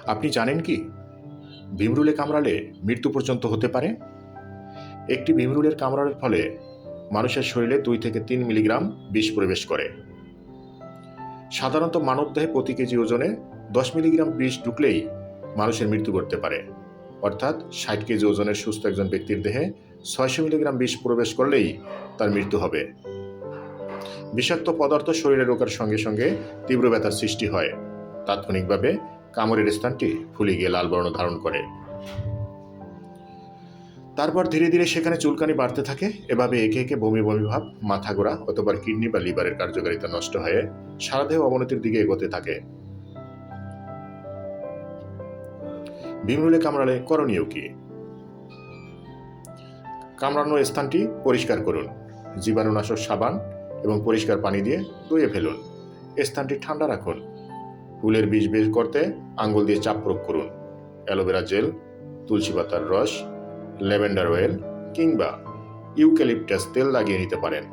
আপনি জানেন কি ভিমরুলে কামড়ালে মৃত্যু পর্যন্ত হতে পারে? একটি ভিমরুলের কামড়ানোর ফলে মানুষের শরীরে 2 থেকে 3 মিলিগ্রাম বিষ প্রবেশ করে। সাধারণত মানবদেহে প্রতি কেজি ওজনে 10 মিলিগ্রাম বিষ ঢুকলেই মানুষের মৃত্যু ঘটতে পারে। অর্থাৎ 60 কেজি ওজনের সুস্থ একজন ব্যক্তির দেহে 600 মিলিগ্রাম বিষ প্রবেশ করলেই তার মৃত্যু হবে। বিষাক্ত পদার্থ শরীরে ঢোকার সঙ্গে সঙ্গে তীব্র ব্যথার সৃষ্টি হয়। তাৎক্ষণিকভাবে কামড়ের স্থানটি ফুলে গিয়ে লাল বর্ণ ধারণ করে। তারপর ধীরে ধীরে সেখানে চুলকানি বাড়তে থাকে। এভাবে একে একে বমি বমি ভাব, মাথা ঘোরা অথবা কিডনি বা লিভারের কার্যকারিতা নষ্ট হয়ে সারাদেহ অবনতির দিকে এগোতে থাকে। ভিমরুলে কামড়ালে করণীয় কি? কামড়ানোর স্থানটি পরিষ্কার করুন। জীবাণুনাশক সাবান এবং পরিষ্কার পানি দিয়ে ধুয়ে ফেলুন। স্থানটি ঠান্ডা রাখুন। ফুলের বিষ বের করতে আঙ্গুল দিয়ে চাপ প্রয়োগ করুন। অ্যালোভেরা জেল, তুলসী পাতার রস, ল্যাভেন্ডার অয়েল কিংবা ইউক্যালিপটাস তেল লাগিয়ে নিতে পারেন।